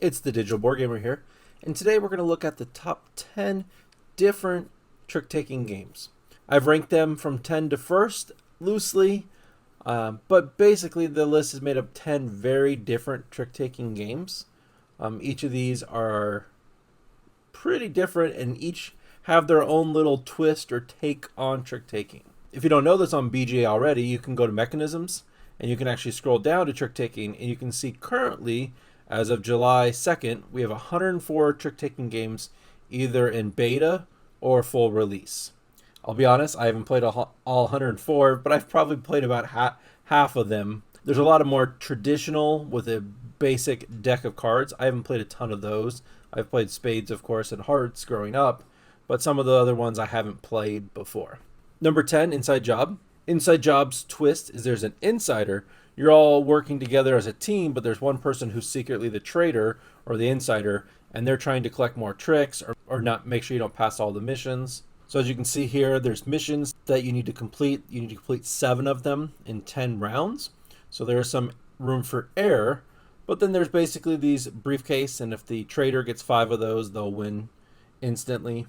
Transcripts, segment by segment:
It's the Digital Board Gamer here, and today we're going to look at the top 10 different trick-taking games. I've ranked them from 10 to first, loosely, but basically the list is made of 10 very different trick-taking games. Each of these are pretty different, and each have their own little twist or take on trick-taking. If you don't know this on BGA already, you can go to Mechanisms, and you can actually scroll down to trick-taking, and you can see currently, as of July 2nd, we have 104 trick-taking games either in beta or full release. I'll be honest, I haven't played all 104, but I've probably played about half of them. There's a lot of more traditional with a basic deck of cards. I haven't played a ton of those. I've played spades, of course, and hearts growing up, but some of the other ones I haven't played before. Number 10, Inside Job. Inside Job's twist is there's an insider. You're all working together as a team, but there's one person who's secretly the traitor or the insider, and they're trying to collect more tricks or not make sure you don't pass all the missions. So as you can see here, there's missions that you need to complete. You need to complete 7 of them in 10 rounds. So there's some room for error, but then there's basically these briefcase, and if the traitor gets 5 of those, they'll win instantly.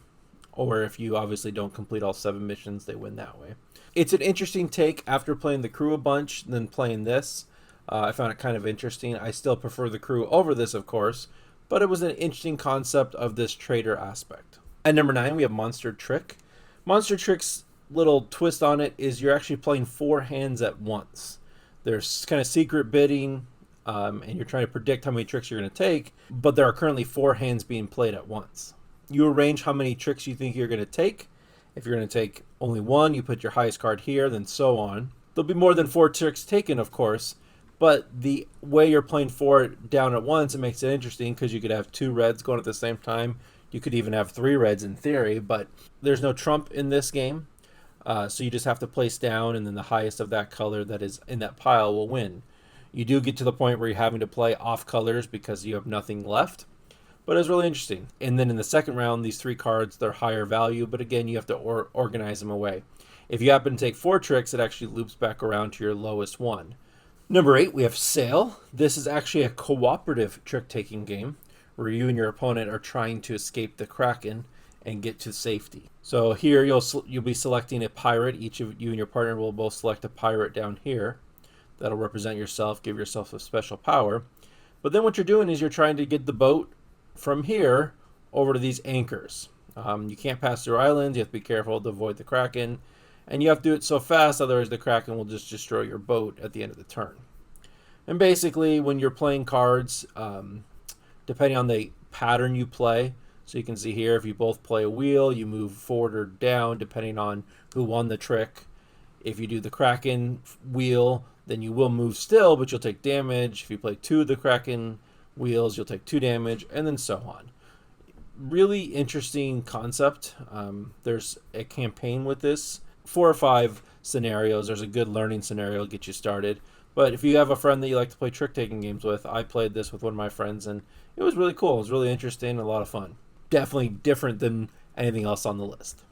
Or if you obviously don't complete all 7 missions, they win that way. It's an interesting take after playing the crew a bunch than playing this. I found it kind of interesting. I still prefer the crew over this, of course, but it was an interesting concept of this traitor aspect. At number 9, we have Monster Trick. Monster Trick's little twist on it is you're actually playing 4 hands at once. There's kind of secret bidding, and you're trying to predict how many tricks you're going to take, but there are currently 4 hands being played at once. You arrange how many tricks you think you're going to take. If you're going to take only one, you put your highest card here, then so on. There'll be more than 4 tricks taken, of course, but the way you're playing 4 down at once, it makes it interesting because you could have 2 reds going at the same time. You could even have 3 reds in theory, but there's no trump in this game. So you just have to place down, and then the highest of that color that is in that pile will win. You do get to the point where you're having to play off colors because you have nothing left. But it was really interesting. And then in the second round, these 3 cards, they're higher value, but again, you have to organize them away. If you happen to take 4 tricks, it actually loops back around to your lowest one. Number 8, we have Sail. This is actually a cooperative trick-taking game where you and your opponent are trying to escape the Kraken and get to safety. So here you'll be selecting a pirate. Each of you and your partner will both select a pirate down here. That'll represent yourself, give yourself a special power. But then what you're doing is you're trying to get the boat from here over to these anchors. You can't pass through islands. You have to be careful to avoid the Kraken. And you have to do it so fast, otherwise the Kraken will just destroy your boat at the end of the turn. And basically, when you're playing cards, depending on the pattern you play, so you can see here, if you both play a wheel, you move forward or down depending on who won the trick. If you do the Kraken wheel, then you will move still, but you'll take damage. If you play 2 of the Kraken wheels, you'll take 2 damage, and then so on. Really interesting concept. There's a campaign with this. 4 or 5 scenarios. There's a good learning scenario to get you started. But if you have a friend that you like to play trick-taking games with, I played this with one of my friends, and it was really cool. It was really interesting and a lot of fun. Definitely different than anything else on the list.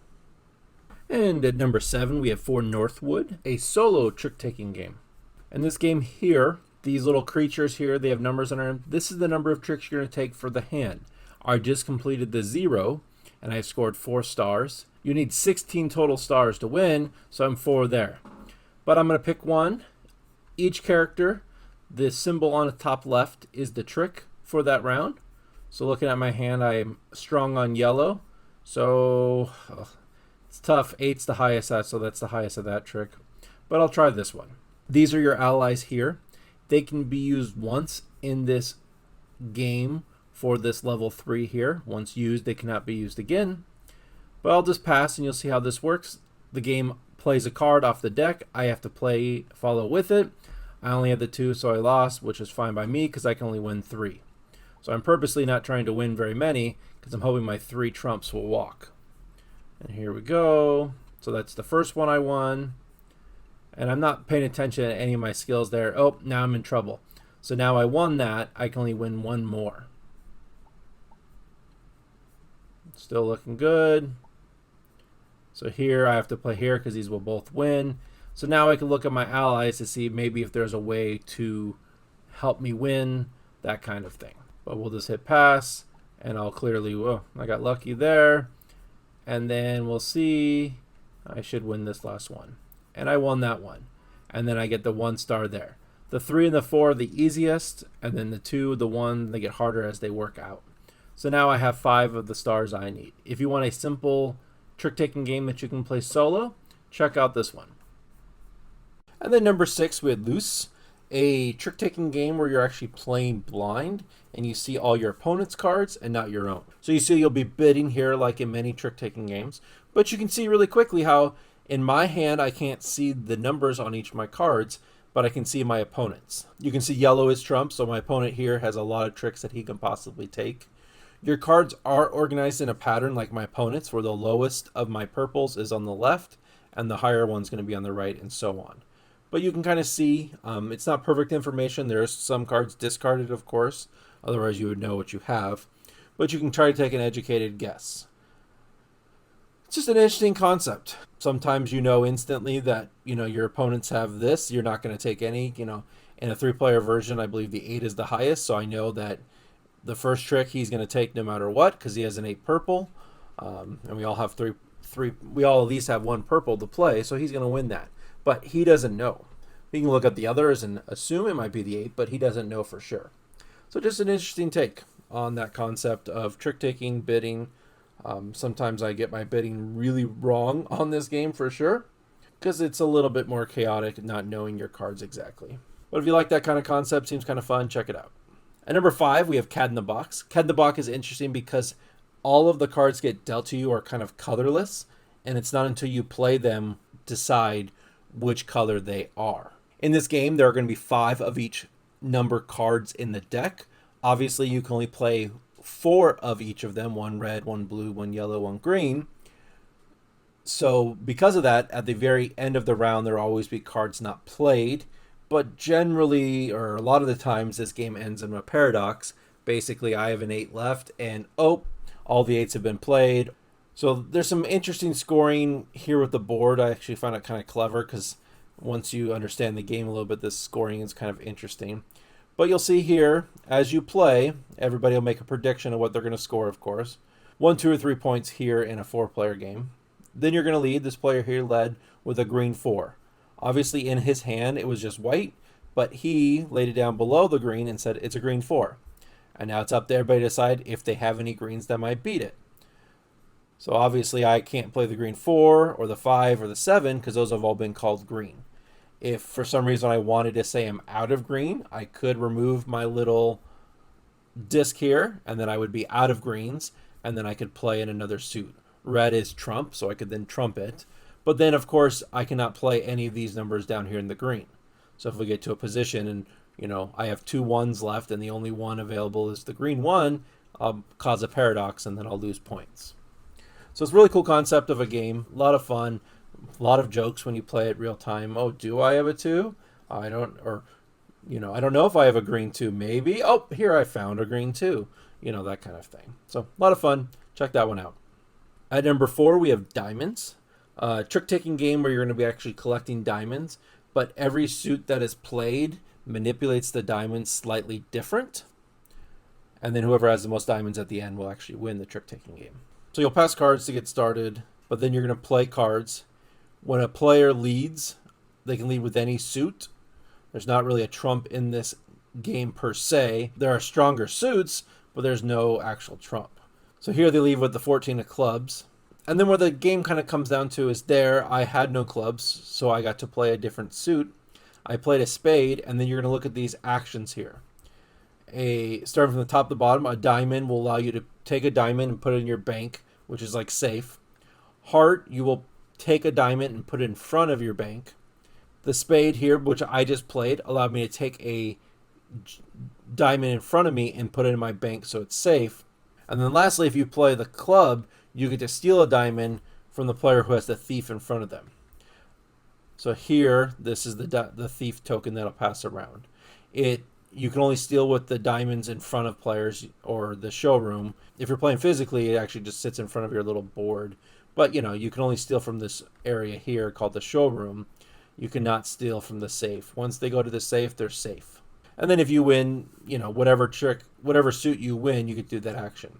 And at number 7, we have For Northwood, a solo trick-taking game. And this game here, these little creatures here, they have numbers on them. This is the number of tricks you're going to take for the hand. I just completed the 0, and I scored 4 stars. You need 16 total stars to win, so I'm 4 there. But I'm going to pick one. Each character, the symbol on the top left is the trick for that round. So looking at my hand, I am strong on yellow. So it's tough. 8's the highest, so that's the highest of that trick. But I'll try this one. These are your allies here. They can be used once in this game for this level 3 here. Once used, they cannot be used again. But I'll just pass and you'll see how this works. The game plays a card off the deck. I have to follow with it. I only had the 2, so I lost, which is fine by me because I can only win 3. So I'm purposely not trying to win very many because I'm hoping my 3 trumps will walk. And here we go. So that's the first one I won. And I'm not paying attention to any of my skills there. Oh, now I'm in trouble. So now I won that. I can only win 1 more. Still looking good. So here I have to play here because these will both win. So now I can look at my allies to see maybe if there's a way to help me win, that kind of thing. but we'll just hit pass, and I'll clearly, whoa, I got lucky there. And then we'll see, I should win this last one. And I won that one. And then I get the 1 star there. The 3 and the 4 are the easiest, and then the 2, the 1, they get harder as they work out. So now I have 5 of the stars I need. If you want a simple trick-taking game that you can play solo, check out this one. And then number 6, we had Loose, a trick-taking game where you're actually playing blind and you see all your opponent's cards and not your own. So you see you'll be bidding here like in many trick-taking games, but you can see really quickly how in my hand I can't see the numbers on each of my cards, but I can see my opponent's. You can see yellow is trump, so my opponent here has a lot of tricks that he can possibly take. Your cards are organized in a pattern like my opponent's, where the lowest of my purples is on the left and the higher one's going to be on the right, and so on. But you can kind of see, it's not perfect information. There's some cards discarded, of course, otherwise you would know what you have. But you can try to take an educated guess. It's just an interesting concept. Sometimes you know instantly that, your opponents have this. You're not going to take any, in a 3-player version, I believe the 8 is the highest. So I know that the first trick he's going to take no matter what, because he has an 8 purple. And we all have three, we all at least have 1 purple to play. So he's going to win that. But he doesn't know. He can look at the others and assume it might be the 8, but he doesn't know for sure. So just an interesting take on that concept of trick-taking, bidding. Sometimes I get my bidding really wrong on this game for sure, because it's a little bit more chaotic not knowing your cards exactly. But if you like that kind of concept, seems kind of fun, check it out. At number 5, we have Cat in the Box. Cat in the Box is interesting because all of the cards get dealt to you are kind of colorless, and it's not until you play them decide which color they are. In this game, there are going to be 5 of each number cards in the deck. Obviously, you can only play 4 of each of them, 1 red, 1 blue, 1 yellow, 1 green. So because of that, at the very end of the round, there will always be cards not played. But generally, or a lot of the times, this game ends in a paradox. Basically, I have an 8 left, and all the 8s have been played. So there's some interesting scoring here with the board. I actually find it kind of clever because once you understand the game a little bit, this scoring is kind of interesting. But you'll see here, as you play, everybody will make a prediction of what they're going to score, of course. 1, 2, or 3 points here in a 4-player game. Then you're going to lead. This player here led with a green 4. Obviously, in his hand, it was just white, but he laid it down below the green and said it's a green 4. And now it's up to everybody to decide if they have any greens that might beat it. So obviously I can't play the green 4 or the 5 or the 7 because those have all been called green. If for some reason I wanted to say I'm out of green, I could remove my little disc here and then I would be out of greens, and then I could play in another suit. Red is trump, so I could then trump it. But then of course I cannot play any of these numbers down here in the green. So if we get to a position and I have 2 1s left and the only one available is the green 1, I'll cause a paradox and then I'll lose points. So it's a really cool concept of a game. A lot of fun. A lot of jokes when you play it real time. Oh, do I have a 2? I don't know if I have a green 2. Maybe. Oh, here I found a green 2. That kind of thing. So a lot of fun. Check that one out. At number 4, we have Diamonds. Trick-taking game where you're going to be actually collecting diamonds, but every suit that is played manipulates the diamonds slightly different. And then whoever has the most diamonds at the end will actually win the trick-taking game. So you'll pass cards to get started, but then you're going to play cards. When a player leads, they can lead with any suit. There's not really a trump in this game per se. There are stronger suits, but there's no actual trump. So here they lead with the 14 of clubs. And then where the game kind of comes down to is I had no clubs, so I got to play a different suit. I played a spade, and then you're going to look at these actions here. Starting from the top to the bottom, a diamond will allow you to take a diamond and put it in your bank, which is like safe. Heart, you will take a diamond and put it in front of your bank. The spade here, which I just played, allowed me to take a diamond in front of me and put it in my bank so it's safe. And then lastly, if you play the club, you get to steal a diamond from the player who has the thief in front of them. So here, this is the thief token that'll pass around. You can only steal with the diamonds in front of players or the showroom. If you're playing physically, it actually just sits in front of your little board. But, you can only steal from this area here called the showroom. You cannot steal from the safe. Once they go to the safe, they're safe. And then if you win, you know, whatever trick, whatever suit you win, you could do that action.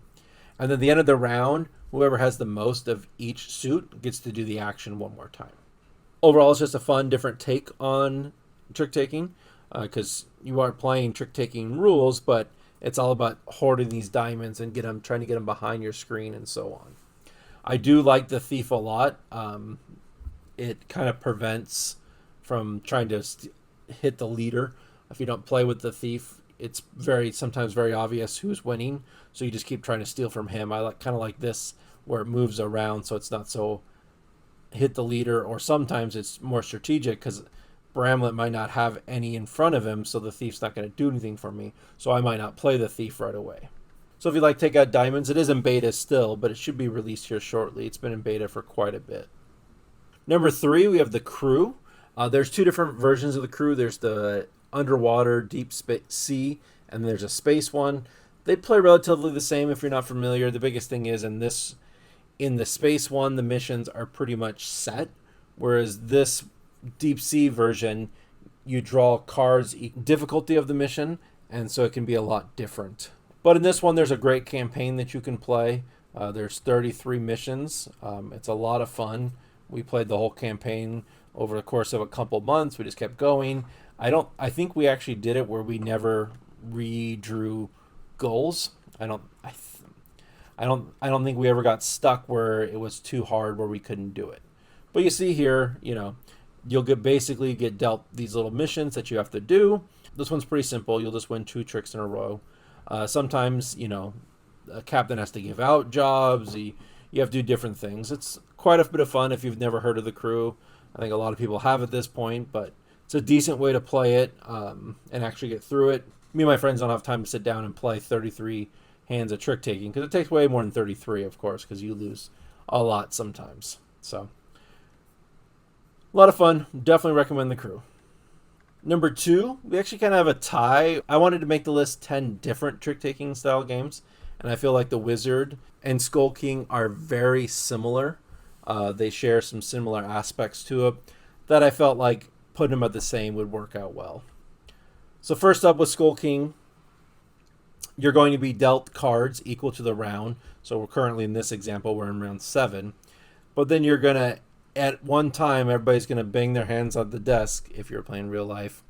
And then at the end of the round, whoever has the most of each suit gets to do the action one more time. Overall, it's just a fun, different take on trick taking because you aren't playing trick taking rules, but it's all about hoarding these diamonds and trying to get them behind your screen and so on. I do like the thief a lot. It kind of prevents from trying to hit the leader. If you don't play with the thief, it's sometimes very obvious who's winning, so you just keep trying to steal from him. I kind of like this where it moves around, so it's not so hit the leader, or sometimes it's more strategic because Bramlet might not have any in front of him, so the thief's not going to do anything for me, so I might not play the thief right away. So if you like Take Out Diamonds, it is in beta still, but it should be released here shortly. It's been in beta for quite a bit. Number 3, we have the Crew. There's 2 different versions of the Crew. There's the underwater, deep sea, and there's a space one. They play relatively the same if you're not familiar. The biggest thing is in the space one, the missions are pretty much set, whereas this deep sea version, you draw cards, difficulty of the mission, and so it can be a lot different. But in this one, there's a great campaign that you can play. There's 33 missions. It's a lot of fun. We played the whole campaign over the course of a couple months. We just kept going. I think we actually did it where we never redrew goals. I don't think we ever got stuck where it was too hard where we couldn't do it. But you see here, you know, you'll basically get dealt these little missions that you have to do. This one's pretty simple. You'll just win 2 tricks in a row. Sometimes, you know, a captain has to give out jobs. You have to do different things. It's quite a bit of fun if you've never heard of the Crew. I think a lot of people have at this point, but it's a decent way to play it and actually get through it. Me and my friends don't have time to sit down and play 33 hands of trick taking because it takes way more than 33, of course, because you lose a lot sometimes. So a lot of fun. Definitely recommend the Crew. Number 2, we actually kind of have a tie. I wanted to make the list 10 different trick taking style games, and I feel like the Wizard and Skull King are very similar. They share some similar aspects to it that I felt like putting them at the same would work out well. So first up with Skull King, you're going to be dealt cards equal to the round. So we're currently in this example, we're in round 7. But then you're going to, at one time, everybody's going to bang their hands on the desk, if you're playing real life,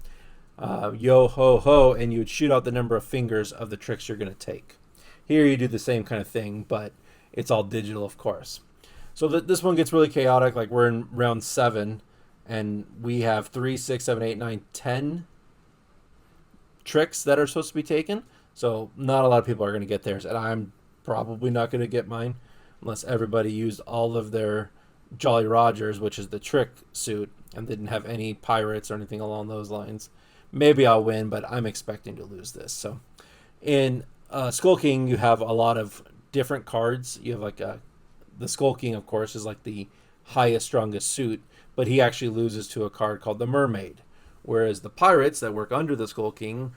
yo ho ho, and you would shoot out the number of fingers of the tricks you're going to take. Here you do the same kind of thing, but it's all digital, of course. So this one gets really chaotic. Like we're in round 7, and we have 3, 6, 7, 8, 9, 10 tricks that are supposed to be taken. So not a lot of people are going to get theirs, and I'm probably not going to get mine unless everybody used all of their Jolly Rogers, which is the trick suit, and didn't have any pirates or anything along those lines. Maybe I'll win, but I'm expecting to lose this. So in Skull King, you have a lot of different cards. You have like the Skull King, of course, is like the highest, strongest suit, but he actually loses to a card called the Mermaid. Whereas the pirates that work under the Skull King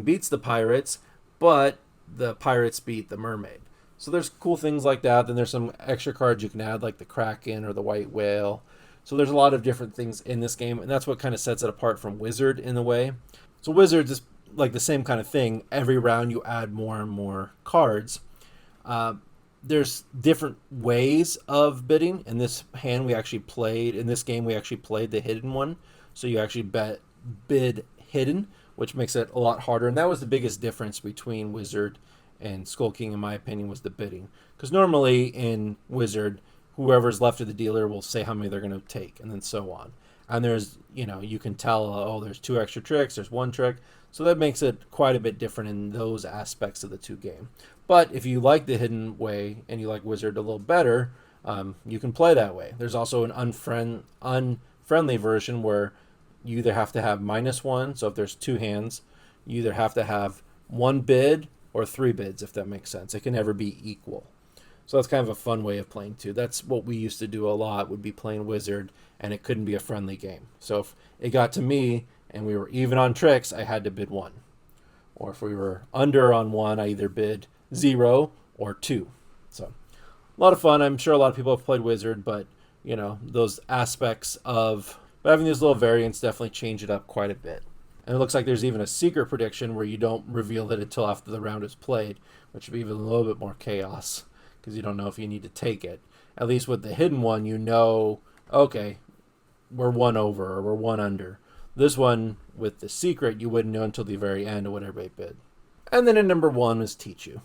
beats the pirates, but the pirates beat the Mermaid. So there's cool things like that. Then there's some extra cards you can add, like the Kraken or the White Whale. So there's a lot of different things in this game, and that's what kind of sets it apart from Wizard in a way. So Wizard is like the same kind of thing. Every round you add more and more cards. There's different ways of bidding. In this game, we actually played the hidden one. So you actually bid hidden, which makes it a lot harder. And that was the biggest difference between Wizard and Skull King, in my opinion, was the bidding. Because normally in Wizard, whoever's left of the dealer will say how many they're going to take, and then so on. And there's, you can tell, there's 2 extra tricks, there's 1 trick. So that makes it quite a bit different in those aspects of the 2 game. But if you like the hidden way and you like Wizard a little better, you can play that way. There's also an unfriendly version where you either have to have -1. So if there's 2 hands, you either have to have 1 bid or 3 bids, if that makes sense. It can never be equal. So that's kind of a fun way of playing too. That's what we used to do a lot, would be playing Wizard, and it couldn't be a friendly game. So if it got to me and we were even on tricks, I had to bid 1. Or if we were under on 1, I either bid 0 or 2. So a lot of fun. I'm sure a lot of people have played Wizard, but those aspects of having these little variants definitely change it up quite a bit. And it looks like there's even a secret prediction where you don't reveal it until after the round is played, which would be even a little bit more chaos because you don't know if you need to take it. At least with the hidden one, you know, okay, we're one over or we're one under. This one with the secret, you wouldn't know until the very end of what everybody bid. And then in number 1 is Teach You.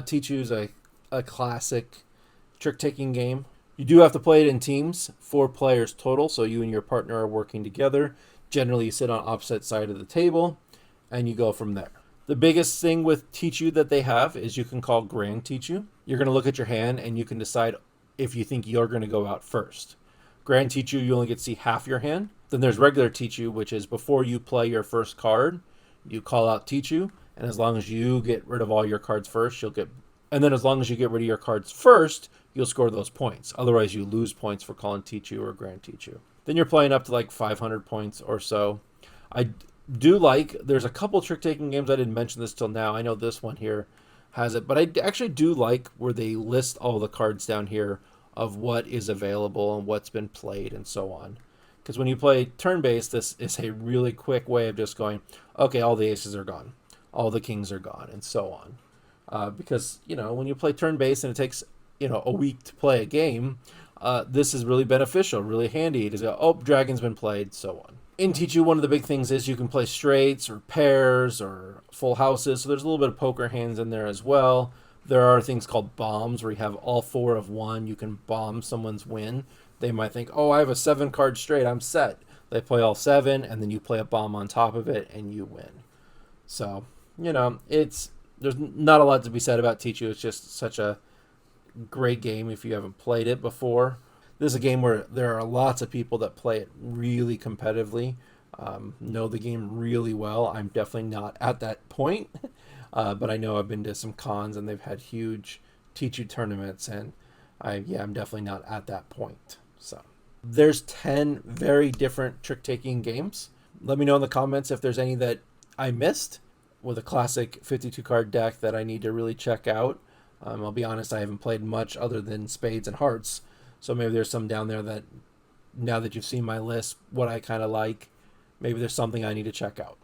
Teach You is a classic trick-taking game. You do have to play it in teams, 4 players total, so you and your partner are working together. Generally, you sit on opposite side of the table, and you go from there. The biggest thing with Teach You that they have is you can call Grand Teach You. You're going to look at your hand, and you can decide if you think you're going to go out first. Grand Teach You only get to see half your hand. Then there's Regular Teach You, which is before you play your first card, you call out Teach You, and as long as you get rid of all your cards first, you'll get... And then as long as you get rid of your cards first, you'll score those points. Otherwise, you lose points for calling Teach You or Grand Teach You. Then you're playing up to like 500 points or so. I do like... There's a couple trick-taking games. I didn't mention this till now. I know this one here has it. But I actually do like where they list all the cards down here of what is available and what's been played and so on. Because when you play turn-based, this is a really quick way of just going, okay, all the aces are gone. All the kings are gone, and so on. Because, when you play turn-based and it takes, a week to play a game, this is really beneficial, really handy to go, oh, dragon's been played, so on. In Teach You, one of the big things is you can play straights or pairs or full houses, so there's a little bit of poker hands in there as well. There are things called bombs where you have all 4 of one. You can bomb someone's win. They might think, oh, I have a 7-card straight, I'm set. They play all 7, and then you play a bomb on top of it, and you win. So, there's not a lot to be said about Teach You. It's just such a great game if you haven't played it before. This is a game where there are lots of people that play it really competitively, know the game really well. I'm definitely not at that point, but I know I've been to some cons and they've had huge Teach You tournaments, and I'm definitely not at that point. So there's 10 very different trick-taking games. Let me know in the comments if there's any that I missed with a classic 52-card deck that I need to really check out. I'll be honest, I haven't played much other than spades and hearts. So maybe there's some down there that, now that you've seen my list, what I kind of like, maybe there's something I need to check out.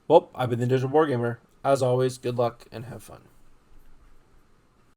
Well, I've been the Digital Board Gamer. As always, good luck and have fun.